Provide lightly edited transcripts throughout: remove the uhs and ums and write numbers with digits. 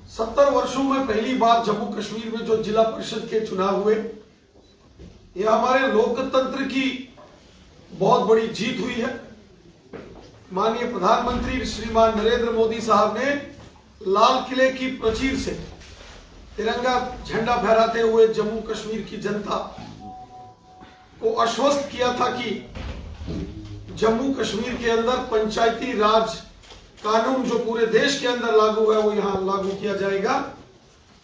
70 वर्षों में पहली बार जम्मू कश्मीर में जो जिला परिषद के चुनाव हुए, यह हमारे लोकतंत्र की बहुत बड़ी जीत हुई है। माननीय प्रधानमंत्री श्रीमान नरेंद्र मोदी साहब ने लाल किले की प्राचीर से तिरंगा झंडा फहराते हुए जम्मू कश्मीर की जनता को आश्वस्त किया था कि जम्मू कश्मीर के अंदर पंचायती राज कानून जो पूरे देश के अंदर लागू है वो यहां लागू किया जाएगा।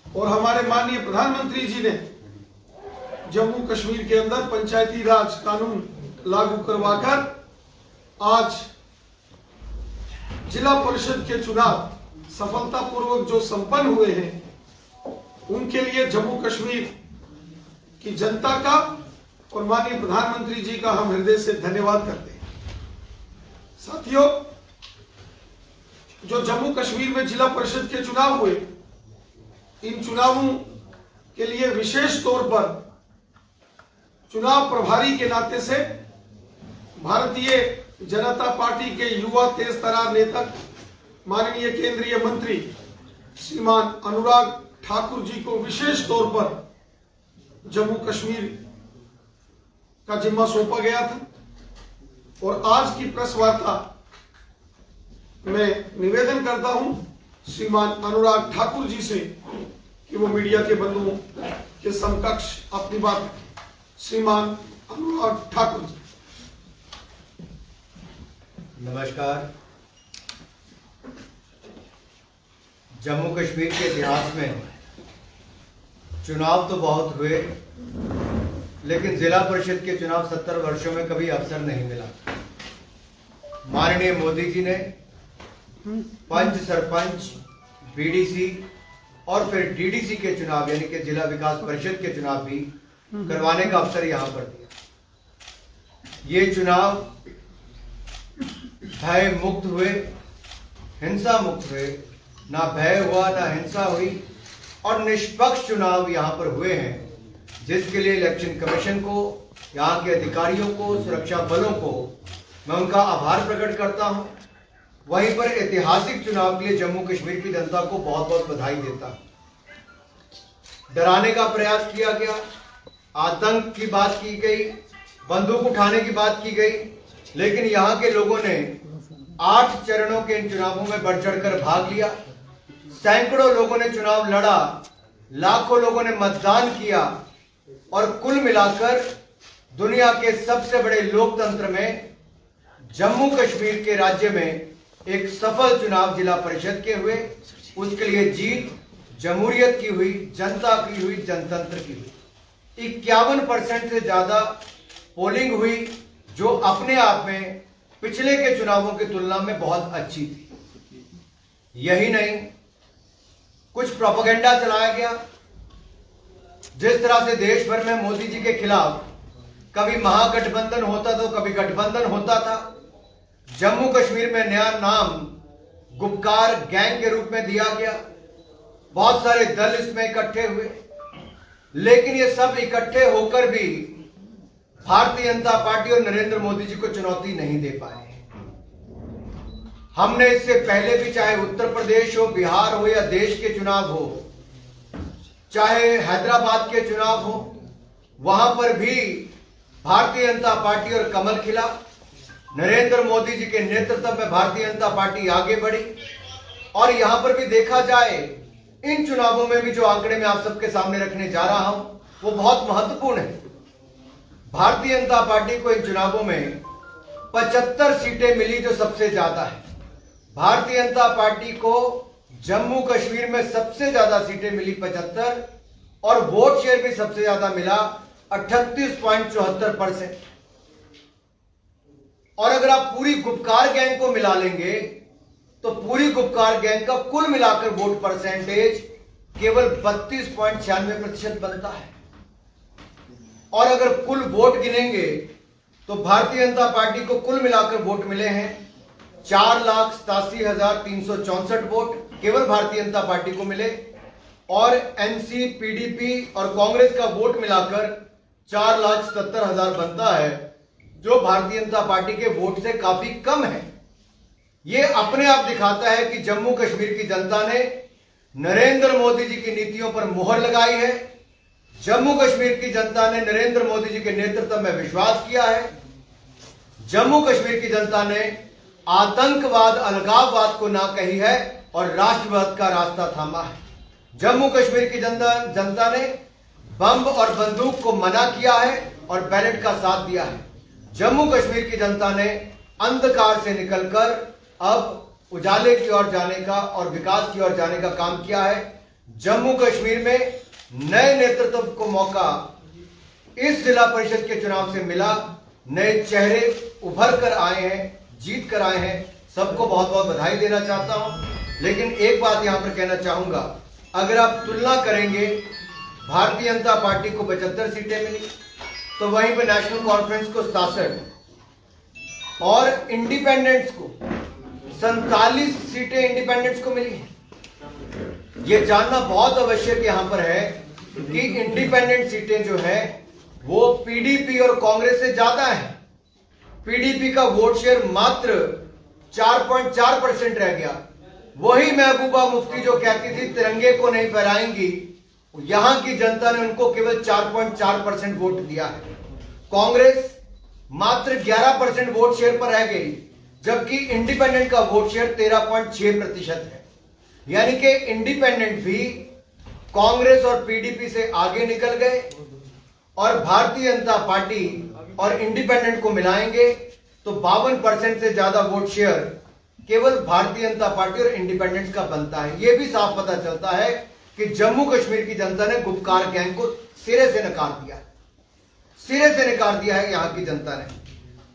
और हमारे माननीय प्रधानमंत्री जी ने जम्मू कश्मीर के अंदर पंचायती राज कानून लागू करवाकर आज जिला परिषद के चुनाव सफलतापूर्वक जो संपन्न हुए हैं, उनके लिए जम्मू कश्मीर की जनता का और माननीय प्रधानमंत्री जी का हम हृदय से धन्यवाद करते हैं। साथियों, जो जम्मू कश्मीर में जिला परिषद के चुनाव हुए, इन चुनावों के लिए विशेष तौर पर चुनाव प्रभारी के नाते से भारतीय जनता पार्टी के युवा तेज तर्रार नेता माननीय केंद्रीय मंत्री श्रीमान अनुराग ठाकुर जी को विशेष तौर पर जम्मू कश्मीर का जिम्मा सौंपा गया था। और आज की प्रेस वार्ता में निवेदन करता हूं श्रीमान अनुराग ठाकुर जी से कि वो मीडिया के बंधुओं के समकक्ष अपनी बात रखें। श्रीमान अनुराग ठाकुर जी। नमस्कार। जम्मू कश्मीर के इतिहास में चुनाव तो बहुत हुए, लेकिन जिला परिषद के चुनाव 70 वर्षों में कभी अवसर नहीं मिला। माननीय मोदी जी ने पंच, सरपंच, बीडीसी और फिर डीडीसी के चुनाव यानी कि जिला विकास परिषद के चुनाव भी करवाने का अवसर यहां पर दिया। ये चुनाव भय मुक्त हुए, हिंसा मुक्त हुए, ना भय हुआ ना हिंसा हुई और निष्पक्ष चुनाव यहां पर हुए हैं, जिसके लिए इलेक्शन कमीशन को, यहां के अधिकारियों को, सुरक्षा बलों को मैं उनका आभार प्रकट करता हूं। वहीं पर ऐतिहासिक चुनाव के लिए जम्मू कश्मीर की जनता को बहुत बहुत बधाई देता हूं। डराने का प्रयास किया गया, आतंक की बात की गई, बंदूक उठाने की बात की गई, लेकिन यहां के लोगों ने 8 चरणों के इन चुनावों में बढ़ चढ़कर भाग लिया। सैकड़ों लोगों ने चुनाव लड़ा, लाखों लोगों ने मतदान किया और कुल मिलाकर दुनिया के सबसे बड़े लोकतंत्र में जम्मू कश्मीर के राज्य में एक सफल चुनाव जिला परिषद के हुए। उसके लिए जीत जमहूरियत की हुई, जनता की हुई, जनतंत्र की हुई। 51% से ज्यादा पोलिंग हुई, जो अपने आप में पिछले के चुनावों की तुलना में बहुत अच्छी थी। यही नहीं, कुछ प्रोपेगेंडा चलाया गया। जिस तरह से देश भर में मोदी जी के खिलाफ कभी महागठबंधन होता तो कभी गठबंधन होता था, जम्मू कश्मीर में नया नाम गुपकार गैंग के रूप में दिया गया। बहुत सारे दल इसमें इकट्ठे हुए, लेकिन ये सब इकट्ठे होकर भी भारतीय जनता पार्टी और नरेंद्र मोदी जी को चुनौती नहीं दे पाए। हमने इससे पहले भी, चाहे उत्तर प्रदेश हो, बिहार हो या देश के चुनाव हो, चाहे हैदराबाद के चुनाव हो, वहां पर भी भारतीय जनता पार्टी और कमल खिला। नरेंद्र मोदी जी के नेतृत्व में भारतीय जनता पार्टी आगे बढ़ी। और यहां पर भी देखा जाए, इन चुनावों में भी जो आंकड़े मैं आप सबके सामने रखने जा रहा हूं वो बहुत महत्वपूर्ण है। भारतीय जनता पार्टी को इन चुनावों में 75 सीटें मिली, जो सबसे ज्यादा है। भारतीय जनता पार्टी को जम्मू कश्मीर में सबसे ज्यादा सीटें मिली 75, और वोट शेयर भी सबसे ज्यादा मिला 38.74%। और अगर आप पूरी गुपकार गैंग को मिला लेंगे तो पूरी गुपकार गैंग का कुल मिलाकर वोट परसेंटेज केवल 32.96% बनता है। और अगर कुल वोट गिनेंगे तो भारतीय जनता पार्टी को कुल मिलाकर वोट मिले हैं 4,87,364 वोट केवल भारतीय जनता पार्टी को मिले। और एनसी, पीडीपी और कांग्रेस का वोट मिलाकर 4,77,000 बनता है, जो भारतीय जनता पार्टी के वोट से काफी कम है। ये अपने आप दिखाता है कि जम्मू कश्मीर की जनता ने नरेंद्र मोदी जी की नीतियों पर मुहर लगाई है। जम्मू कश्मीर की जनता ने नरेंद्र मोदी जी के नेतृत्व में विश्वास किया है। जम्मू कश्मीर की जनता ने आतंकवाद, अलगाववाद को ना कही है और राष्ट्रवाद का रास्ता थामा है। जम्मू कश्मीर की जनता ने बम और बंदूक को मना किया है और बैलेट का साथ दिया है। जम्मू कश्मीर की जनता ने अंधकार से निकलकर अब उजाले की ओर जाने का और विकास की ओर जाने का काम किया है। जम्मू कश्मीर में नए नेतृत्व को मौका इस जिला परिषद के चुनाव से मिला। नए चेहरे उभर कर आए हैं, जीत कर आए हैं। सबको बहुत बहुत बधाई देना चाहता हूं। लेकिन एक बात यहां पर कहना चाहूंगा, अगर आप तुलना करेंगे, भारतीय जनता पार्टी को 75 सीटें मिली, तो वहीं पर नेशनल कॉन्फ्रेंस को 67 और इंडिपेंडेंट्स को 47 सीटें इंडिपेंडेंट्स को मिली हैं। यह जानना बहुत आवश्यक यहां पर है कि इंडिपेंडेंट सीटें जो है वो पीडीपी और कांग्रेस से ज्यादा है। पीडीपी का वोट शेयर मात्र 4.4% रह गया। वही महबूबा मुफ्ती जो कहती थी तिरंगे को नहीं फहराएंगी, यहां की जनता ने उनको केवल 4.4% वोट दिया है। कांग्रेस मात्र 11% वोट शेयर पर रह गई, जबकि इंडिपेंडेंट का वोट शेयर 13.6% है। यानी कि इंडिपेंडेंट भी कांग्रेस और पीडीपी से आगे निकल गए और भारतीय जनता पार्टी और इंडिपेंडेंट को मिलाएंगे तो 52% से ज्यादा वोट शेयर केवल भारतीय जनता पार्टी और इंडिपेंडेंट्स का बनता है। यह भी साफ पता चलता है कि जम्मू कश्मीर की जनता ने गुपकार गैंग को सिरे से नकार दिया, सिरे से नकार दिया है यहां की जनता ने।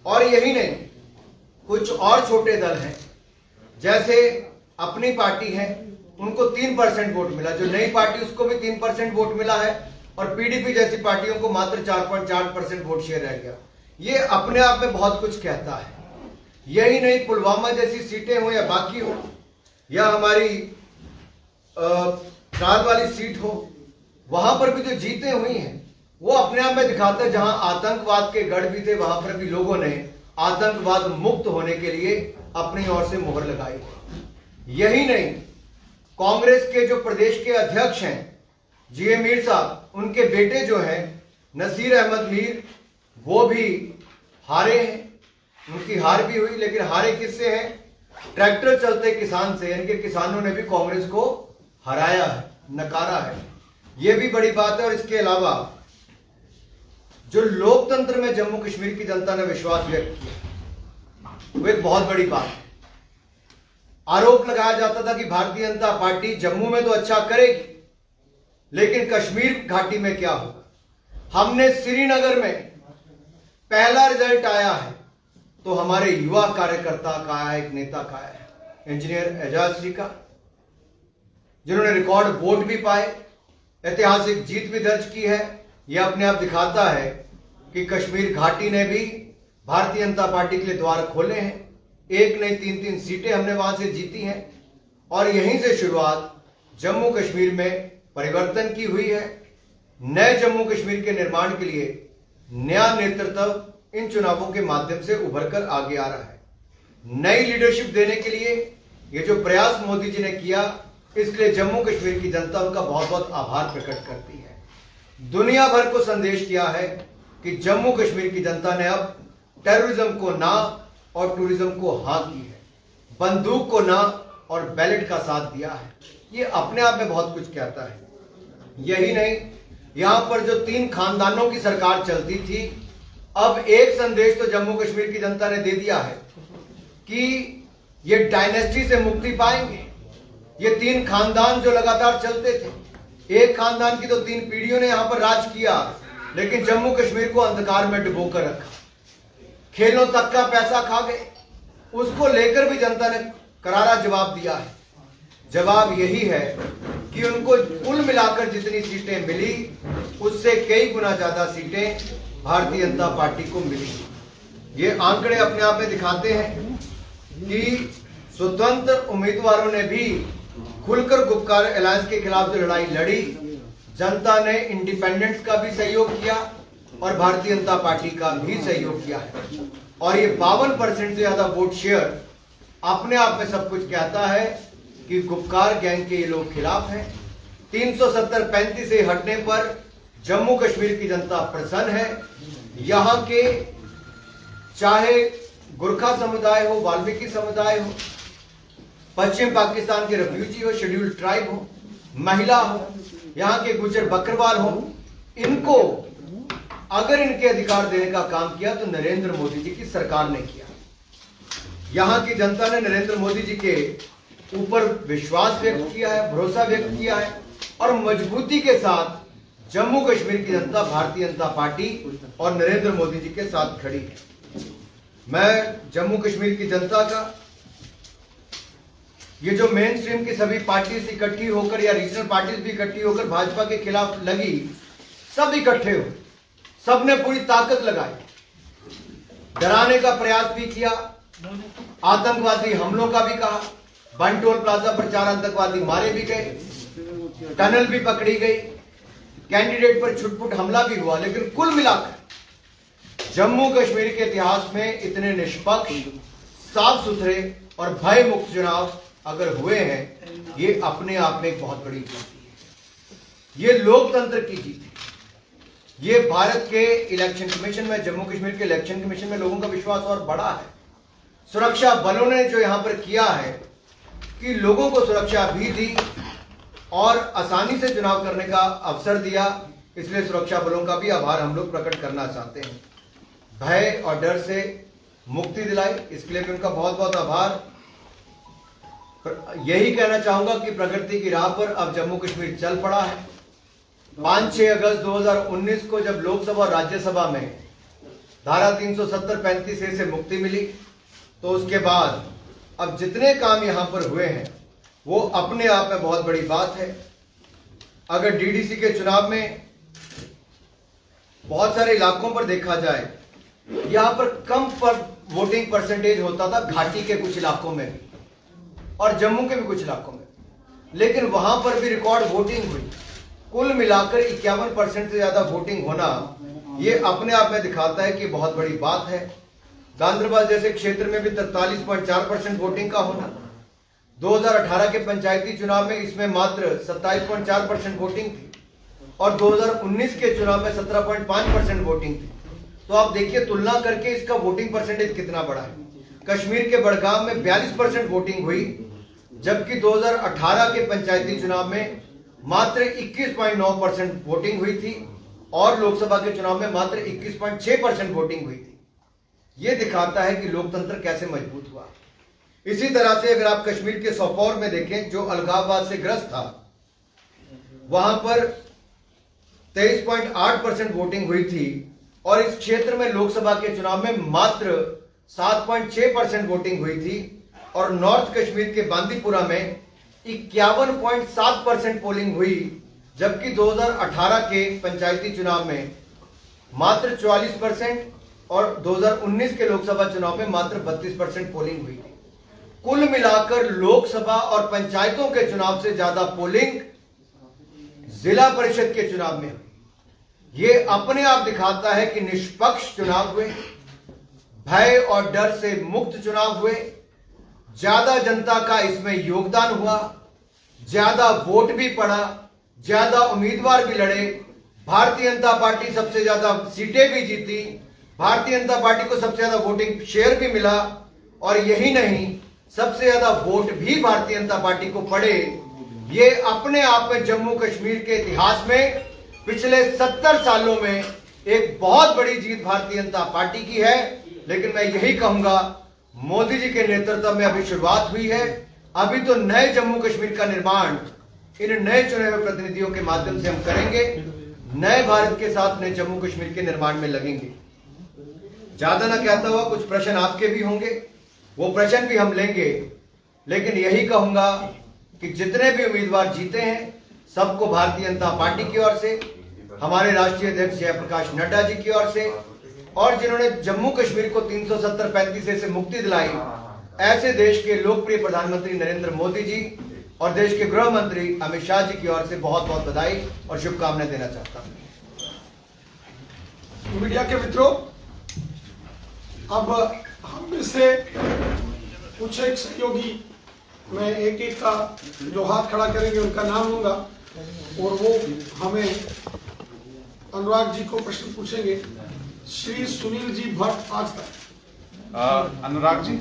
और यही नहीं, कुछ और छोटे दल हैं, जैसे अपनी पार्टी है, उनको 3% वोट मिला। जो नई पार्टी उसको भी 3% वोट मिला है और पीडीपी जैसी पार्टियों को मात्र 4.4% वोट शेयर रह गया। ये अपने आप में बहुत कुछ कहता है। यही नहीं, पुलवामा जैसी सीटें हो या बाकी हो या हमारी त्राल वाली सीट हो, वहां पर भी जो जीतें हुई हैं वो अपने आप में दिखाता है, जहां आतंकवाद के गढ़ भी थे वहां पर भी लोगों ने आतंकवाद मुक्त होने के लिए अपनी ओर से मुहर लगाई। यही नहीं, कांग्रेस के जो प्रदेश के अध्यक्ष हैं जीए मीर साहब, उनके बेटे जो हैं नसीर अहमद मीर, वो भी हारे हैं। उनकी हार भी हुई, लेकिन हारे किससे हैं? ट्रैक्टर चलते किसान से। यानी कि किसानों ने भी कांग्रेस को हराया है, नकारा है। यह भी बड़ी बात है। और इसके अलावा जो लोकतंत्र में जम्मू कश्मीर की जनता ने विश्वास व्यक्त किया, वो एक बहुत बड़ी बात है। आरोप लगाया जाता था कि भारतीय जनता पार्टी जम्मू में तो अच्छा करेगी, लेकिन कश्मीर घाटी में क्या होगा। हमने श्रीनगर में पहला रिजल्ट आया है तो हमारे युवा कार्यकर्ता का आया, एक नेता का आया है, इंजीनियर एजाज जी का, जिन्होंने रिकॉर्ड वोट भी पाए, ऐतिहासिक जीत भी दर्ज की है। यह अपने आप दिखाता है कि कश्मीर घाटी ने भी भारतीय जनता पार्टी के लिए द्वार खोले हैं। एक नहीं 3-3 सीटें हमने वहां से जीती हैं और यहीं से शुरुआत जम्मू कश्मीर में परिवर्तन की हुई है। नए जम्मू कश्मीर के निर्माण के लिए नया नेतृत्व इन चुनावों के माध्यम से उभर कर आगे आ रहा है। नई लीडरशिप देने के लिए ये जो प्रयास मोदी जी ने किया, इसके लिए जम्मू कश्मीर की जनता उनका बहुत बहुत आभार प्रकट करती है। दुनिया भर को संदेश किया है कि जम्मू कश्मीर की जनता ने अब टेररिज्म को ना और टूरिज्म को हाँ की है, बंदूक को ना और बैलेट का साथ दिया है। ये अपने आप में बहुत कुछ कहता है। यही नहीं, यहां पर जो 3 खानदानों की सरकार चलती थी, अब एक संदेश तो जम्मू कश्मीर की जनता ने दे दिया है कि ये डायनेस्टी से मुक्ति पाएंगे। ये 3 खानदान जो लगातार चलते थे, एक खानदान की तो 3 पीढ़ियों ने यहां पर राज किया, लेकिन जम्मू कश्मीर को अंधकार में डुबोकर रखा, खेलों तक का पैसा खा गए। उसको लेकर भी जनता ने करारा जवाब दिया है। जवाब यही है कि उनको कुल मिलाकर जितनी सीटें मिली, उससे कई गुना ज्यादा सीटें भारतीय जनता पार्टी को मिली। ये आंकड़े अपने आप में दिखाते हैं कि स्वतंत्र उम्मीदवारों ने भी खुलकर गुपकार अलायंस के खिलाफ जो लड़ाई लड़ी, जनता ने इंडिपेंडेंट्स का भी सहयोग किया और भारतीय जनता पार्टी का भी सहयोग किया है। और ये 52% से ज्यादा वोट शेयर अपने आप में सब कुछ कहता है कि गुपकार गैंग के ये लोग खिलाफ हैं। 370-35 से हटने पर जम्मू कश्मीर की जनता प्रसन्न है। यहाँ के चाहे गुरखा समुदाय हो, वाल्मीकि समुदाय हो, पश्चिम पाकिस्तान के रेफ्यूजी हो, शेड्यूल्ड ट्राइब हो, महिला हो, यहाँ के गुजर बकरवाल हो, इनको अगर इनके अधिकार देने का काम किया तो नरेंद्र मोदी जी की सरकार ने किया। यहाँ की जनता ने नरेंद्र मोदी जी के ऊपर विश्वास व्यक्त किया है, भरोसा व्यक्त किया है और मजबूती के साथ जम्मू कश्मीर की जनता भारतीय जनता पार्टी और नरेंद्र मोदी जी के साथ खड़ी है। मैं जम्मू कश्मीर की जनता का, ये जो मेन स्ट्रीम की सभी पार्टीज इकट्ठी होकर या रीजनल पार्टीज भी इकट्ठी होकर भाजपा के खिलाफ लगी, सब इकट्ठे हो, सबने पूरी ताकत लगाई, डराने का प्रयास भी किया, आतंकवादी हमलों का भी कहा, बंटोल प्लाजा पर 4 आतंकवादी मारे भी गए, टनल भी पकड़ी गई, कैंडिडेट पर छुटपुट हमला भी हुआ। लेकिन कुल मिलाकर जम्मू कश्मीर के इतिहास में इतने निष्पक्ष, साफ सुथरे और भय मुक्त चुनाव अगर हुए हैं, ये अपने आप में एक बहुत बड़ी जीत है। ये लोकतंत्र की जीत है। ये भारत के इलेक्शन कमीशन में, जम्मू कश्मीर के इलेक्शन कमीशन में लोगों का विश्वास और बढ़ा है। सुरक्षा बलों ने जो यहां पर किया है कि लोगों को सुरक्षा भी दी और आसानी से चुनाव करने का अवसर दिया, इसलिए सुरक्षा बलों का भी आभार हम लोग प्रकट करना चाहते हैं। भय और डर से मुक्ति दिलाई, इसके लिए भी उनका बहुत बहुत आभार। यही कहना चाहूंगा कि प्रगति की राह पर अब जम्मू कश्मीर चल पड़ा है। 5-6 अगस्त 2019 को जब लोकसभा और राज्यसभा में धारा 370-35 से मुक्ति मिली, तो उसके बाद अब जितने काम यहां पर हुए हैं वो अपने आप में बहुत बड़ी बात है। अगर डीडीसी के चुनाव में बहुत सारे इलाकों पर देखा जाए, यहां पर कम पर वोटिंग परसेंटेज होता था घाटी के कुछ इलाकों में भी और जम्मू के भी कुछ इलाकों में, लेकिन वहां पर भी रिकॉर्ड वोटिंग हुई। कुल मिलाकर 51% से ज्यादा वोटिंग होना ये अपने आप में दिखाता है कि बहुत बड़ी बात है। गांधरबल जैसे क्षेत्र में भी 43.4% वोटिंग का होना, 2018 के पंचायती चुनाव में इसमें मात्र 27.4% वोटिंग थी और 2019 के चुनाव में 17.5% वोटिंग थी। तो आप देखिए तुलना करके इसका वोटिंग परसेंटेज कितना बड़ा है। कश्मीर के बड़गाम में 42% वोटिंग हुई, जबकि 2018 के पंचायती चुनाव में मात्र 21.9% वोटिंग हुई थी और लोकसभा के चुनाव में मात्र 21.6% वोटिंग हुई थी। यह दिखाता है कि लोकतंत्र कैसे मजबूत हुआ। इसी तरह से अगर आप कश्मीर के सोपोर में देखें, जो अलगाववाद से ग्रस्त था, वहां पर 23.8% वोटिंग हुई थी और इस क्षेत्र में लोकसभा के चुनाव में मात्र 7.6% वोटिंग हुई थी और नॉर्थ कश्मीर के बांदीपुरा में 51.7% पोलिंग हुई, जबकि 2018 के पंचायती चुनाव में मात्र 44% और 2019 के लोकसभा चुनाव में मात्र 32% पोलिंग हुई थी। कुल मिलाकर लोकसभा और पंचायतों के चुनाव से ज्यादा पोलिंग जिला परिषद के चुनाव में। यह अपने आप दिखाता है कि निष्पक्ष चुनाव हुए, भय और डर से मुक्त चुनाव हुए, ज्यादा जनता का इसमें योगदान हुआ, ज्यादा वोट भी पड़ा, ज्यादा उम्मीदवार भी लड़े, भारतीय जनता पार्टी सबसे ज्यादा सीटें भी जीती, भारतीय जनता पार्टी को सबसे ज्यादा वोटिंग शेयर भी मिला और यही नहीं, सबसे ज्यादा वोट भी भारतीय जनता पार्टी को पड़े। ये अपने आप में जम्मू कश्मीर के इतिहास में पिछले 70 सालों में एक बहुत बड़ी जीत भारतीय जनता पार्टी की है। लेकिन मैं यही कहूंगा, मोदी जी के नेतृत्व में अभी शुरुआत हुई है। अभी तो नए जम्मू कश्मीर का निर्माण इन नए चुने हुए प्रतिनिधियों के माध्यम से हम करेंगे। नए भारत के साथ नए जम्मू कश्मीर के निर्माण में लगेंगे। ज्यादा ना कहता हुआ, कुछ प्रश्न आपके भी होंगे, वो प्रश्न भी हम लेंगे, लेकिन यही कहूंगा कि जितने भी उम्मीदवार जीते हैं सबको भारतीय जनता पार्टी की ओर से, हमारे राष्ट्रीय अध्यक्ष जयप्रकाश नड्डा जी की ओर से, और जिन्होंने जम्मू कश्मीर को 370-35 से मुक्ति दिलाई, ऐसे देश के लोकप्रिय प्रधानमंत्री नरेंद्र मोदी जी और देश के गृह मंत्री अमित शाह जी की ओर से बहुत बहुत बधाई और शुभकामनाएं देना चाहता हूं। मीडिया के मित्रों, अब हम में से कुछ एक सहयोगी मैं एक एक का जो हाथ खड़ा करेंगे उनका नाम लूंगा और वो हमें अनुराग जी को प्रश्न पूछेंगे। श्री सुनील जी भट्ट आज तक। अनुराग जी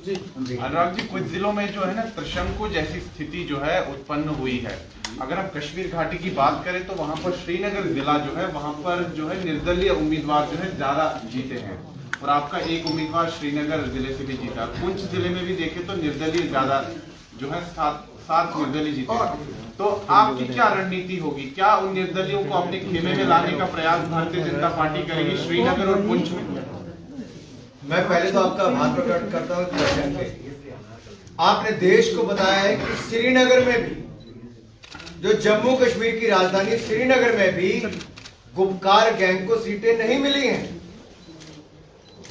जी अनुराग जी, कुछ जिलों में जो है ना त्रिशंकु जैसी स्थिति जो है उत्पन्न हुई है। अगर हम कश्मीर घाटी की बात करें तो वहां पर श्रीनगर जिला जो है वहां पर जो है निर्दलीय उम्मीदवार जो है ज्यादा जीते हैं और आपका एक उम्मीदवार श्रीनगर जिले से भी जीता। पुंछ जिले में भी देखें तो निर्दलीय ज्यादा जो है सात निर्दलीय जीते हैं। तो आपकी क्या रणनीति होगी? क्या उन निर्दलियों को अपने खेमे में लाने का प्रयास भारतीय जनता पार्टी करेगी श्रीनगर और पुंछ में? मैं पहले तो आपका आभार प्रकट करता हूं क्वेश्चन पे। आपने देश को बताया है कि श्रीनगर में भी, जो जम्मू कश्मीर की राजधानी श्रीनगर में भी गुपकार गैंग को सीटें नहीं मिली हैं।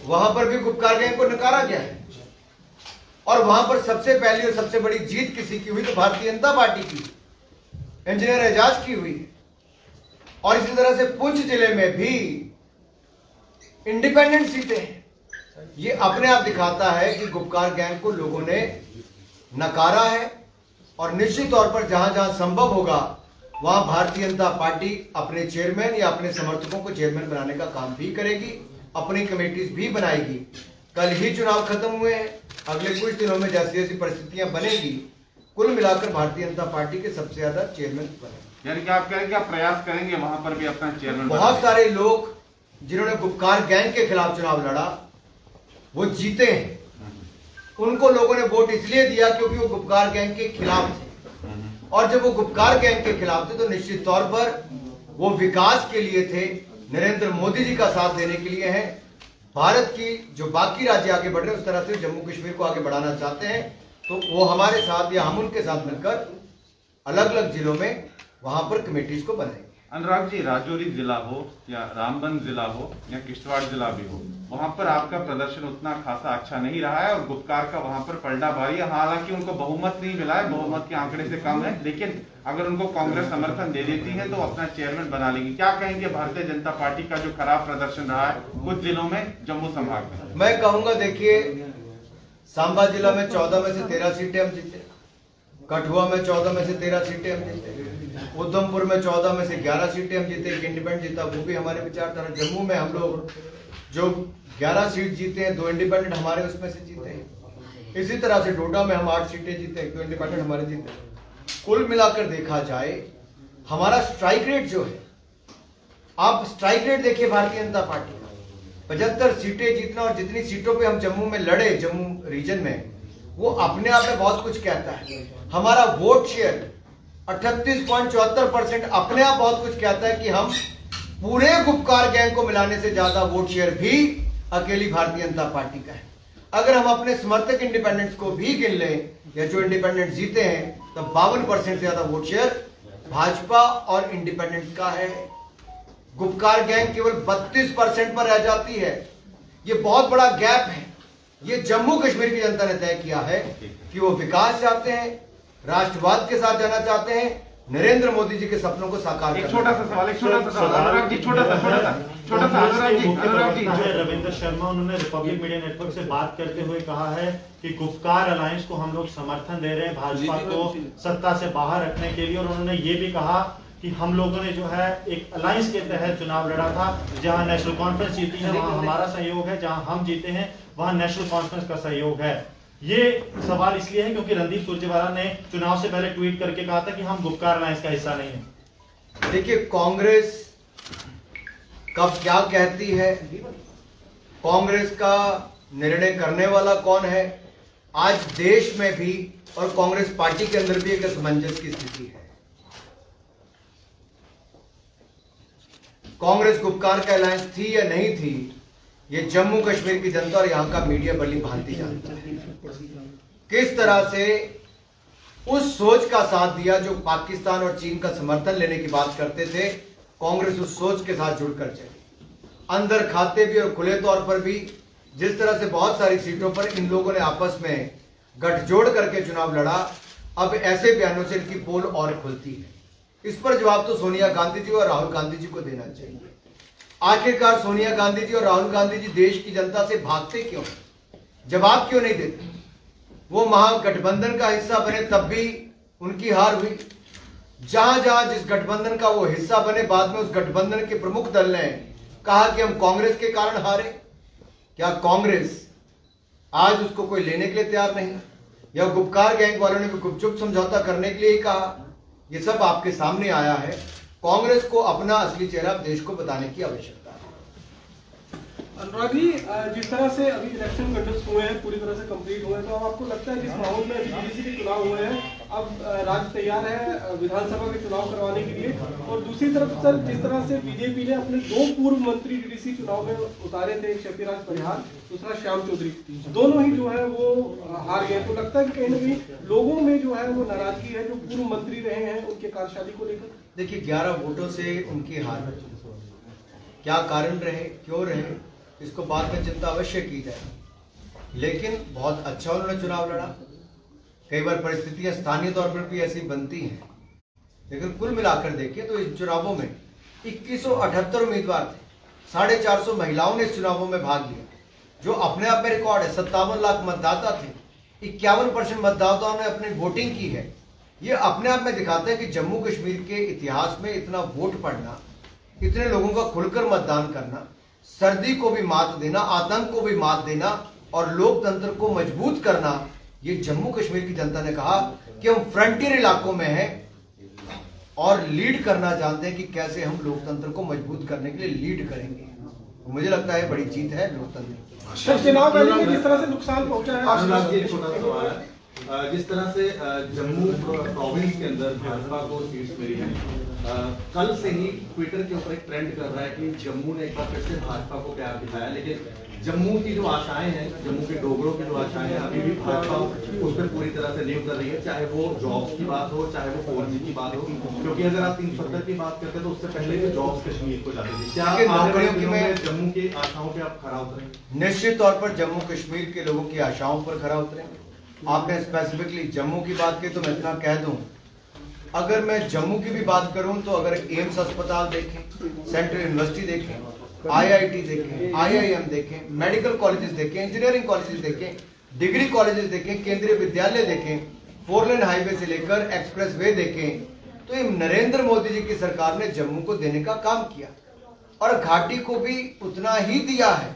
वहां पर भी गुपकार गैंग को नकारा गया है और वहां पर सबसे पहली और सबसे बड़ी जीत किसी की हुई तो भारतीय जनता पार्टी की, इंजीनियर एजाज की हुई। और इसी तरह से पुंछ जिले में भी इंडिपेंडेंट सीटें हैं। ये अपने आप दिखाता है कि गुपकार गैंग को लोगों ने नकारा है और निश्चित तौर पर जहां जहां संभव होगा वहां भारतीय जनता पार्टी अपने चेयरमैन या अपने समर्थकों को चेयरमैन बनाने का काम भी करेगी, अपनी कमेटीज भी बनाएगी। कल ही चुनाव खत्म हुए हैं, अगले कुछ दिनों में जैसी जैसी परिस्थितियां बनेगी, कुल मिलाकर भारतीय जनता पार्टी के सबसे ज्यादा चेयरमैन बने। यानी कि आप कह रहे हैं कि आप प्रयास करेंगे वहां पर भी अपना चेयरमैन? बहुत सारे लोग जिन्होंने गुपकार गैंग के खिलाफ चुनाव लड़ा वो जीते हैं। उनको लोगों ने वोट इसलिए दिया क्योंकि वो गुपकार गैंग के खिलाफ थे, और जब वो गुपकार गैंग के खिलाफ थे तो निश्चित तौर पर वो विकास के लिए थे, नरेंद्र मोदी जी का साथ देने के लिए हैं। भारत की जो बाकी राज्य आगे बढ़ रहे हैं उस तरह से जम्मू कश्मीर को आगे बढ़ाना चाहते हैं, तो वो हमारे साथ या हम उनके साथ मिलकर अलग अलग जिलों में वहां पर कमेटीज को बनाएंगे। अनुराग जी, राजौरी जिला हो या रामबन जिला हो या किश्तवाड़ जिला भी हो, वहां पर आपका प्रदर्शन उतना खासा अच्छा नहीं रहा है और गुपकार का वहां पर पलटा भारी है। हालांकि उनको बहुमत नहीं मिला है, बहुमत के आंकड़े से कम है, लेकिन अगर उनको कांग्रेस समर्थन दे देती है तो अपना चेयरमैन बना लेगी। क्या कहेंगे भारतीय जनता पार्टी का जो खराब प्रदर्शन रहा है कुछ जिलों में जम्मू संभाग में? मैं कहूंगा, देखिए, सांबा जिला में 14 में से 13 सीटें हम जीते, कठुआ में 14 में से 13 सीटें हम जीते, उधमपुर में 14 में से 11 सीटें हम जीते, एक इंडिपेंडेंट जीता, वो भी हमारे विचारधारा। जम्मू में हम लोग जो 11 सीट जीते हैं, 2 इंडिपेंडेंट हमारे उसमें से जीते हैं। इसी तरह से डोडा में हम 8 सीटें जीते, 2 इंडिपेंडेंट हमारे जीते। कुल मिलाकर देखा जाए हमारा स्ट्राइक रेट जो है, आप स्ट्राइक रेट देखिए भारतीय जनता पार्टी का 75 सीटें जीतना, और जितनी सीटों पे हम जम्मू में लड़े, जम्मू रीजन में, वो अपने आप में बहुत कुछ कहता है। हमारा वोट शेयर 38.74% अपने आप बहुत कुछ कहता है कि हम पूरे गुपकार गैंग को मिलाने से ज्यादा वोट शेयर भी अकेली भारतीय जनता पार्टी का है। अगर हम अपने समर्थक इंडिपेंडेंट्स को भी गिन लें या जो इंडिपेंडेंट जीते हैं, तो 52% से ज्यादा वोट शेयर भाजपा और इंडिपेंडेंट का है। गुपकार गैंग केवल 32% पर रह जाती है। ये बहुत बड़ा गैप है। ये जम्मू कश्मीर की जनता ने तय किया है कि वो विकास चाहते हैं, राष्ट्रवाद के साथ जाना चाहते हैं, नरेंद्र मोदी जी के सपनों को साकार। एक छोटा सा सवाल अनुराग जी, छोटा सा अनुराग जी, रविंद्र शर्मा, उन्होंने रिपब्लिक मीडिया नेटवर्क से बात करते हुए कहा है कि गुपकार अलायंस को हम लोग समर्थन दे रहे हैं भाजपा को सत्ता से बाहर रखने के लिए, और उन्होंने ये भी कहा कि हम लोगों ने जो है एक अलायंस के तहत चुनाव लड़ा था, जहां नेशनल कॉन्फ्रेंस जीती है वहां हमारा सहयोग है, जहां हम जीते हैं वहां नेशनल कॉन्फ्रेंस का सहयोग है। ये सवाल इसलिए है क्योंकि रणदीप सुरजेवाला ने चुनाव से पहले ट्वीट करके कहा था कि हम गुपकार अलायंस का हिस्सा नहीं है। देखिए, कांग्रेस कब क्या कहती है, कांग्रेस का निर्णय करने वाला कौन है, आज देश में भी और कांग्रेस पार्टी के अंदर भी एक असमंजस की स्थिति है। कांग्रेस गुपकार का अलायंस थी या नहीं थी, ये जम्मू कश्मीर की जनता और यहां का मीडिया भली भांति जानता है। किस तरह से उस सोच का साथ दिया जो पाकिस्तान और चीन का समर्थन लेने की बात करते थे, कांग्रेस उस सोच के साथ जुड़कर चली। अंदर खाते भी और खुले तौर पर भी जिस तरह से बहुत सारी सीटों पर इन लोगों ने आपस में गठजोड़ करके चुनाव लड़ा, अब ऐसे बयानों से इनकी पोल और खुलती है। इस पर जवाब तो सोनिया गांधी जी और राहुल गांधी जी को देना चाहिए। आखिरकार सोनिया गांधी जी और राहुल गांधी जी देश की जनता से भागते क्यों, जवाब क्यों नहीं देते? वो महागठबंधन का हिस्सा बने तब भी उनकी हार हुई। जहां जहां जिस गठबंधन का वो हिस्सा बने, बाद में उस गठबंधन के प्रमुख दल ने कहा कि हम कांग्रेस के कारण हारे। क्या कांग्रेस आज उसको कोई लेने के लिए तैयार नहीं, या गुपकार गैंग वालों ने भी गुपचुप समझौता करने के लिए ही कहा? ये सब आपके सामने आया है। कांग्रेस को अपना असली चेहरा देश को बताने की आवश्यकता है। अनुराग जी, जिस तरह से अभी इलेक्शन कंडक्ट हुए हैं, पूरी तरह से कंप्लीट हुए हैं, तो अब आपको लगता है जिस माहौल में अभी डीडीसी के चुनाव हुए हैं, अब राज्य तैयार है विधानसभा के चुनाव करवाने के लिए? और दूसरी तरफ सर, जिस तरह से बीजेपी ने अपने 2 पूर्व मंत्री डीडीसी चुनाव में उतारे थे, एक शफीराज परिहार, दूसरा श्याम चौधरी, दोनों ही जो है वो हार गए, तो लगता है कि कहीं ना कहीं लोगों में जो है वो नाराजगी है जो पूर्व मंत्री रहे हैं उनके कार्यशैली को लेकर? देखिए, 11 वोटों से उनकी हार, क्या कारण रहे, क्यों रहे, इसको बाद में चिंता अवश्य की जाए, लेकिन बहुत अच्छा उन्होंने चुनाव लड़ा। कई बार परिस्थितियां स्थानीय तौर पर भी ऐसी बनती हैं, लेकिन कुल मिलाकर देखिए तो इन चुनावों में 2178 उम्मीदवार थे, 450 महिलाओं ने इस चुनावों में भाग लिया, जो अपने आप में रिकॉर्ड है। 57 लाख मतदाता थे, 51% मतदाताओं ने अपनी वोटिंग की है। ये अपने आप में दिखाता है कि जम्मू कश्मीर के इतिहास में इतना वोट पड़ना, इतने लोगों का खुलकर मतदान करना, सर्दी को भी मात देना, आतंक को भी मात देना और लोकतंत्र को मजबूत करना, ये जम्मू कश्मीर की जनता ने कहा कि हम फ्रंटियर इलाकों में हैं और लीड करना जानते हैं कि कैसे हम लोकतंत्र को मजबूत करने के लिए लीड करेंगे। तो मुझे लगता है बड़ी जीत है लोकतंत्र। चुनाव रैली में जिस तरह से नुकसान पहुंचा है, अनुराग जी, एक छोटा सवाल है। जिस तरह से जम्मू प्रोविंस के अंदर भाजपा को सीट्स मिली है, कल से ही ट्विटर के ऊपर एक ट्रेंड कर रहा है कि जम्मू ने एक बार फिर से भाजपा को प्यार दिखाया, लेकिन जम्मू की जो आशाएं हैं, जम्मू के डोगरों की जो आशाएं हैं, अभी भी भाजपा उस पर पूरी तरह से नींव कर रही है, चाहे वो जॉब्स की बात हो, चाहे वो 4G की बात हो, क्योंकि अगर आप 370 की बात करते हैं तो उससे पहले भी जॉब्स कश्मीर को जाती थी। क्या आने वाले दिनों में जम्मू की आशाओं पे आप खरा उतरेंगे? निश्चित तौर पर जम्मू कश्मीर के लोगों की आशाओं पर खरा उतरेंगे। आपने स्पेसिफिकली जम्मू की बात की तो मैं इतना कह दूं, अगर मैं जम्मू की भी बात करूं तो अगर एम्स अस्पताल देखें, सेंट्रल यूनिवर्सिटी देखें, IIT देखें, IIM देखें, मेडिकल कॉलेजेस देखें, इंजीनियरिंग कॉलेजेस देखें, डिग्री कॉलेजेस देखें, केंद्रीय विद्यालय देखें, 4 लेन हाईवे से लेकर एक्सप्रेसवे देखें, तो ये नरेंद्र मोदी जी की सरकार ने जम्मू को देने का काम किया और घाटी को भी उतना ही दिया है,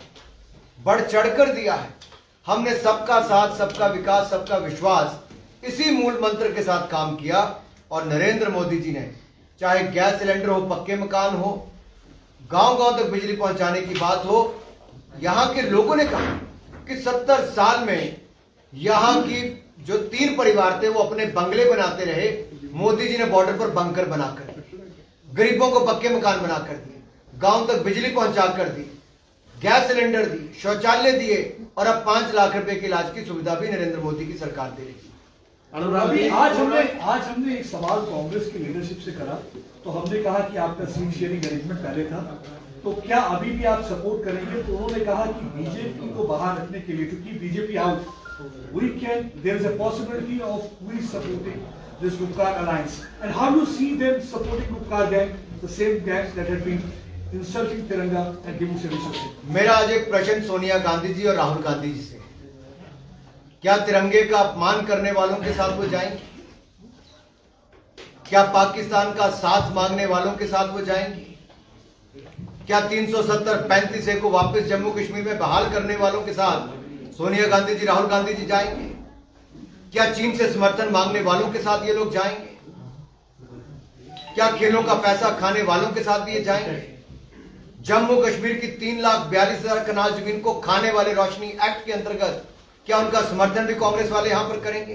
बढ़ चढ़कर दिया है। हमने सबका साथ, सबका विकास, सबका विश्वास, इसी मूल मंत्र के साथ काम किया और नरेंद्र मोदी जी ने, चाहे गैस सिलेंडर हो, पक्के मकान हो, गांव-गांव तक बिजली पहुंचाने की बात हो, यहां के लोगों ने कहा कि 70 साल में यहां की जो 3 परिवार थे वो अपने बंगले बनाते रहे, मोदी जी ने बॉर्डर पर बंकर बनाकर दिए, गरीबों को पक्के मकान बनाकर दिए, गांव तक बिजली पहुंचा कर दी, गैस सिलेंडर दी, शौचालय दिए और अब 5 लाख रुपए के इलाज की सुविधा भी नरेंद्र मोदी की सरकार दे रही है। अनुराग जी, आज हमने एक सवाल कांग्रेस की लीडरशिप से करा, तो हमने कहा कि आपका सीट शेयरिंग अरेंजमेंट पहले था, तो क्या अभी भी आप सपोर्ट करेंगे? तो उन्होंने कहा कि बीजेपी को बाहर रखने के लिए, क्योंकि BJP out, there is a possibility of we supporting this Gupkar alliance. And how do you see them supporting Gupkar gang, the same gangs that had been insulting Tiranga and giving citizenship? मेरा आज एक प्रश्न सोनिया गांधी जी और राहुल गांधी जी से, क्या तिरंगे का अपमान करने वालों के साथ वो जाएंगे? क्या पाकिस्तान का साथ मांगने वालों के साथ वो जाएंगे? क्या 370-35 को वापस जम्मू कश्मीर में बहाल करने वालों के साथ सोनिया गांधी जी, राहुल गांधी जी जाएंगे? क्या चीन से समर्थन मांगने वालों के साथ ये लोग जाएंगे? क्या खेलों का पैसा खाने वालों के साथ भी ये जाएंगे? जम्मू कश्मीर की 3,42,000 कनाल जमीन को खाने वाले रोशनी एक्ट के अंतर्गत क्या उनका समर्थन भी कांग्रेस वाले यहां पर करेंगे?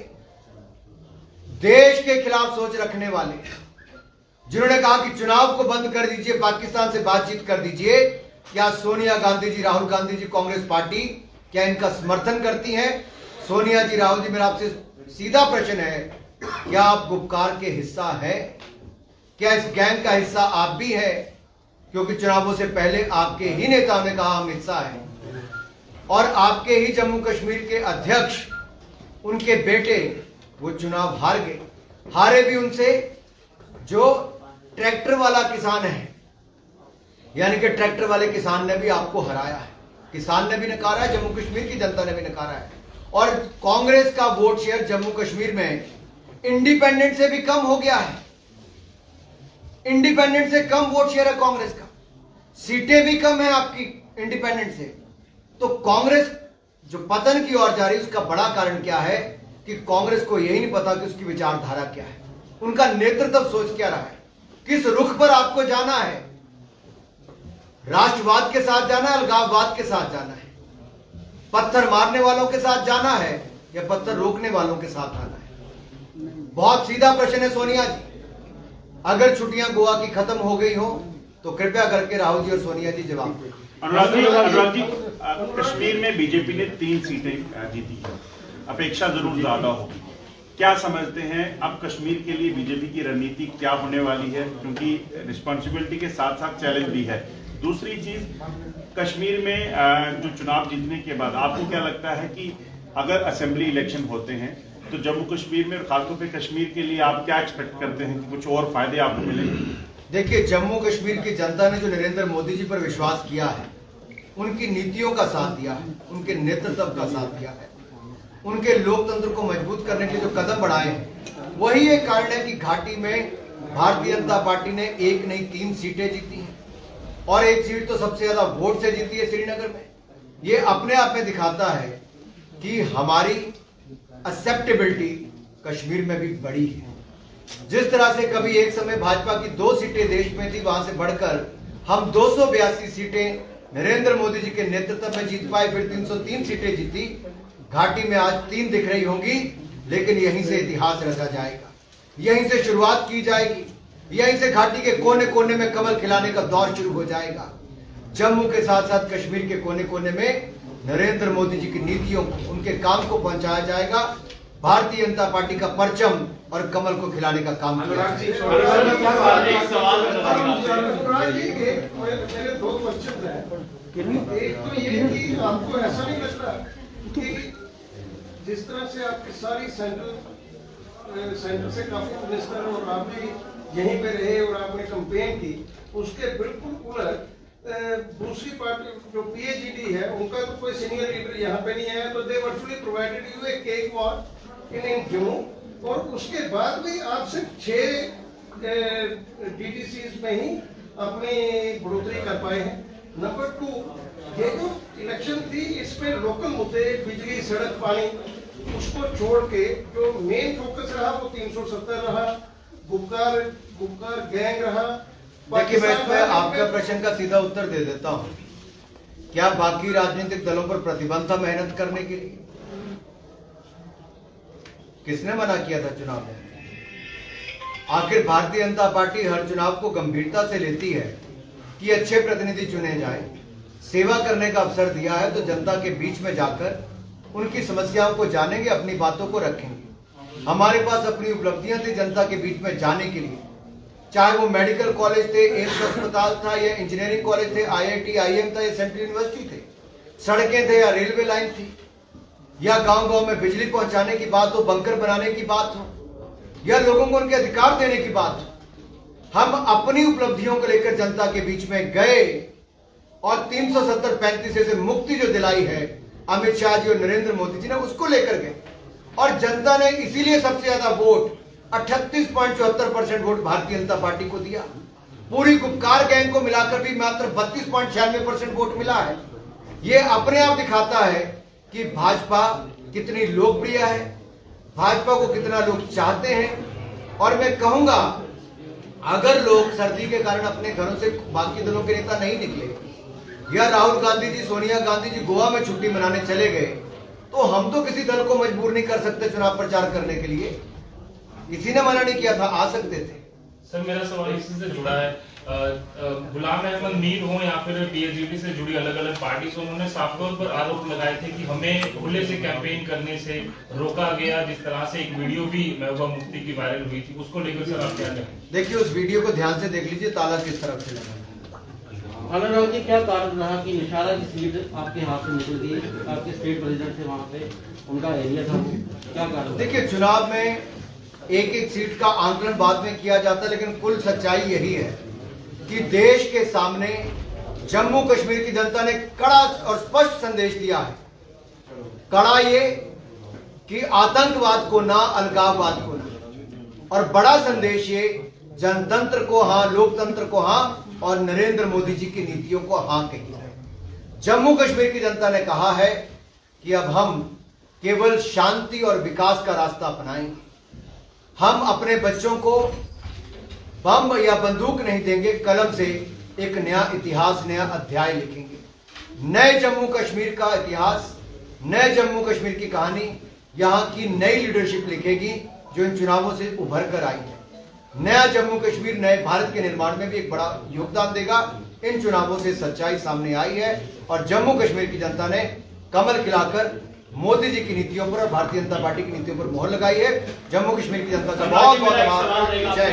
देश के खिलाफ सोच रखने वाले, जिन्होंने कहा कि चुनाव को बंद कर दीजिए, पाकिस्तान से बातचीत कर दीजिए, क्या सोनिया गांधी जी, राहुल गांधी जी, कांग्रेस पार्टी क्या इनका समर्थन करती हैं? सोनिया जी, राहुल जी, मेरा आपसे सीधा प्रश्न है, क्या आप गुपकार के हिस्सा है? क्या इस गैंग का हिस्सा आप भी है? क्योंकि चुनावों से पहले आपके ही नेताओं ने कहा हम हिस्सा है और आपके ही जम्मू कश्मीर के अध्यक्ष, उनके बेटे वो चुनाव हार गए, हारे भी उनसे जो ट्रैक्टर वाला किसान है, यानी कि ट्रैक्टर वाले किसान ने भी आपको हराया है, किसान ने भी नकारा है, जम्मू कश्मीर की जनता ने भी नकारा है और कांग्रेस का वोट शेयर जम्मू कश्मीर में इंडिपेंडेंट से भी कम हो गया है। इंडिपेंडेंट से कम वोट शेयर है कांग्रेस का, सीटें भी कम है आपकी इंडिपेंडेंट से। तो कांग्रेस जो पतन की ओर जा रही है उसका बड़ा कारण क्या है कि कांग्रेस को यही नहीं पता कि उसकी विचारधारा क्या है, उनका नेतृत्व सोच क्या रहा है, किस रुख पर आपको जाना है, राष्ट्रवाद के साथ जाना है, अलगाववाद के साथ जाना है, पत्थर मारने वालों के साथ जाना है या पत्थर रोकने वालों के साथ आना है। बहुत सीधा प्रश्न है सोनिया जी, अगर छुट्टियां गोवा की खत्म हो गई हो तो कृपया करके राहुल जी और सोनिया जी जवाब दें। अनुराग जी, कश्मीर में बीजेपी ने 3 सीटें जीती है, अपेक्षा जरूर ज्यादा होगी। क्या समझते हैं अब कश्मीर के लिए बीजेपी की रणनीति क्या होने वाली है, क्योंकि रिस्पॉन्सिबिलिटी के साथ साथ चैलेंज भी है। दूसरी चीज, कश्मीर में जो चुनाव जीतने के बाद आपको क्या लगता है कि अगर असेंबली इलेक्शन होते हैं तो जम्मू कश्मीर में और खासतौर पे कश्मीर के लिए आप क्या एक्सपेक्ट करते हैं कि कुछ और फायदे आपको मिलेंगे? देखिए, जम्मू कश्मीर की जनता ने जो नरेंद्र मोदी जी पर विश्वास किया है, उनकी नीतियों का साथ दिया है, उनके नेतृत्व का साथ दिया है, उनके लोकतंत्र को मजबूत करने के जो कदम बढ़ाए हैं, वही एक कारण है कि घाटी में भारतीय जनता पार्टी ने 1 नहीं 3 सीटें जीती हैं और 1 सीट तो सबसे ज्यादा वोट से जीती है श्रीनगर में। ये अपने आप में दिखाता है कि हमारी एक्सेप्टेबिलिटी कश्मीर में भी बड़ी है। जिस तरह से कभी एक समय भाजपा की 2 सीटें देश में थी, वहां से बढ़कर हम 282 सीटें नरेंद्र मोदी जी के नेतृत्व में जीत पाए, फिर 303 सीटें जीती। घाटी में आज 3 दिख रही होंगी, लेकिन यहीं से इतिहास रचा जाएगा, यहीं से शुरुआत की जाएगी, यहीं से घाटी के कोने कोने में कमल खिलाने का दौर शुरू हो जाएगा। जम्मू के साथ साथ कश्मीर के कोने कोने में नरेंद्र मोदी जी की नीतियों को, उनके काम को पहुंचाया जाएगा। भारतीय जनता पार्टी का परचम और कमल को खिलाने का काम किया जाएगा। मेरे 2 क्वेश्चन है। एक तो ये कि आपको ऐसा नहीं लगता कि जिस तरह से आपकी सारी सेंटर से काफी मिनिस्टर और आप भी यहीं पे रहे और आपने कैंपेन की, उसके बिल्कुल उलट दूसरी पार्टी जो पीएचडी है, उनका तो कोई सीनियर लीडर यहाँ पे नहीं है, तो they virtually provided you a cake walk in Jammu, और उसके बाद भी आप सिर्फ 6 डीटीसीज में ही अपनी बढ़ोतरी कर पाए हैं। नंबर 2, ये जो इलेक्शन थी इसमें लोकल मुद्दे बिजली, सड़क, पानी, उसको छोड़ के जो मेन फोकस रहा वो 370 रहा, गुपकार गैंग रहा। देखिए, मैं इसमें आपका प्रश्न का सीधा उत्तर दे देता हूं। क्या बाकी राजनीतिक दलों पर प्रतिबंध था मेहनत करने के लिए? किसने मना किया था चुनाव में? आखिर भारतीय जनता पार्टी हर चुनाव को गंभीरता से लेती है कि अच्छे प्रतिनिधि चुने जाए, सेवा करने का अवसर दिया है तो जनता के बीच में जाकर उनकी समस्याओं को जानेंगे, अपनी बातों को रखेंगे। हमारे पास अपनी उपलब्धियां थी जनता के बीच में जाने के लिए, चाहे वो मेडिकल कॉलेज थे, एम्स अस्पताल था, या इंजीनियरिंग कॉलेज थे, IIT, IIM था, या सेंट्रल यूनिवर्सिटी थे, सड़कें थे या रेलवे लाइन थी, या गांव गांव में बिजली पहुंचाने की बात हो, बंकर बनाने की बात हो, या लोगों को उनके अधिकार देने की बात हो। हम अपनी उपलब्धियों को लेकर जनता के बीच में गए और 370-35 से मुक्ति जो दिलाई है अमित शाह जी और नरेंद्र मोदी जी ने, उसको लेकर गए, और जनता ने इसीलिए सबसे ज्यादा vote 38.74% vote Bharatiya Janata party को दिया। पूरी गुपकार गैंग को मिलाकर भी मात्र 32.96% वोट मिला है। यह अपने आप दिखाता है कि भाजपा कितनी लोकप्रिय है, भाजपा को कितना लोग चाहते हैं। और मैं कहूंगा, अगर लोग सर्दी के कारण अपने घरों से बाकी दलों के नेता नहीं निकले, या राहुल गांधी जी, सोनिया गांधी जी गोवा में छुट्टी मनाने चले गए, तो हम तो किसी दल को मजबूर नहीं कर सकते चुनाव प्रचार करने के लिए। किसी ने मना नहीं किया था, आ सकते थे। सर, मेरा सवाल इसी से जुड़ा है। गुलाम अहमद मीर हो या फिर पीएचडी से जुड़ी अलग अलग पार्टी से, उन्होंने साफ तौर पर आरोप लगाए थे कि हमें खुले से कैंपेन करने से रोका गया। जिस तरह से एक वीडियो भी महबूबा मुफ्ती की वायरल हुई थी, उसको लेकर सर आप क्या कहें? देखिए, उस वीडियो को ध्यान से देख लीजिए, ताला किस तरफ से लगा। अनुराग जी, क्या कारण रहा कि निशारा की सीट आपके हाथ से निकल गई? आपके स्टेट प्रेसिडेंट थे, वहां पे उनका एरिया था, क्या कारण? देखिए, चुनाव में एक एक सीट का आंकलन बाद में किया जाता है, लेकिन कुल सच्चाई यही है कि देश के सामने जम्मू कश्मीर की जनता ने कड़ा और स्पष्ट संदेश दिया है। कड़ा ये कि आतंकवाद को ना, अलगाववाद को ना। और बड़ा संदेश ये, जनतंत्र को हां, लोकतंत्र को हां और नरेंद्र मोदी जी की नीतियों को हां कही है। जम्मू कश्मीर की जनता ने कहा है कि अब हम केवल शांति और विकास का रास्ता अपनाएंगे। हम अपने बच्चों को बम या बंदूक नहीं देंगे, कलम से एक नया इतिहास, नया अध्याय लिखेंगे। नए जम्मू कश्मीर का इतिहास, नए जम्मू कश्मीर की कहानी यहां की नई लीडरशिप लिखेगी जो इन चुनावों से उभर कर आई है। नया जम्मू कश्मीर नए भारत के निर्माण में भी एक बड़ा योगदान देगा। इन चुनावों से सच्चाई सामने आई है और जम्मू कश्मीर की जनता ने कमल खिलाकर मोदी जी की नीतियों पर और भारतीय जनता पार्टी की नीतियों पर मोहर लगाई है। जम्मू कश्मीर की जनता का बहुत बहुत आभार। जय।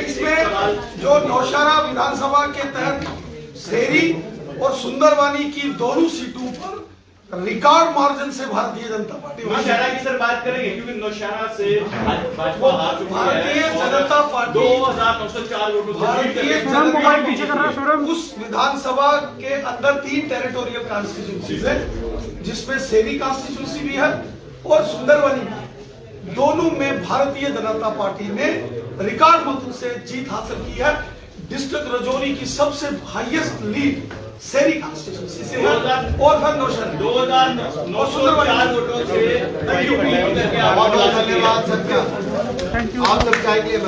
इसमें जो नौशहरा विधानसभा के तहत सेरी और सुंदरवानी की दोनों सीटों पर रिकॉर्ड मार्जिन से भारतीय जनता पार्टी नौशहरा की सर बात करेंगे क्योंकि नौशहरा से भाजपा हार चुकी है। भारतीय जनता पार्टी 2904 वोटों से भारतीय जनता पार्टी उस विधानसभा के अंदर 3 टेरिटोरियल कॉन्स्टिट्यूंसीज है, जिसमें सेरी कॉन्स्टिट्यूंसी भी है और सुंदरवानी भी है। दोनों में भारतीय जनता पार्टी ने रिकॉर्ड मतों से जीत हासिल की है। डिस्ट्रिक्ट रजौरी की सबसे हाईएस्ट लीड सेरी कॉन्स्टिट्यूंसी से है और फिर नौशहरा 2904 वोटों से बहुत बहुत धन्यवाद सबका। आप सब चाय के लिए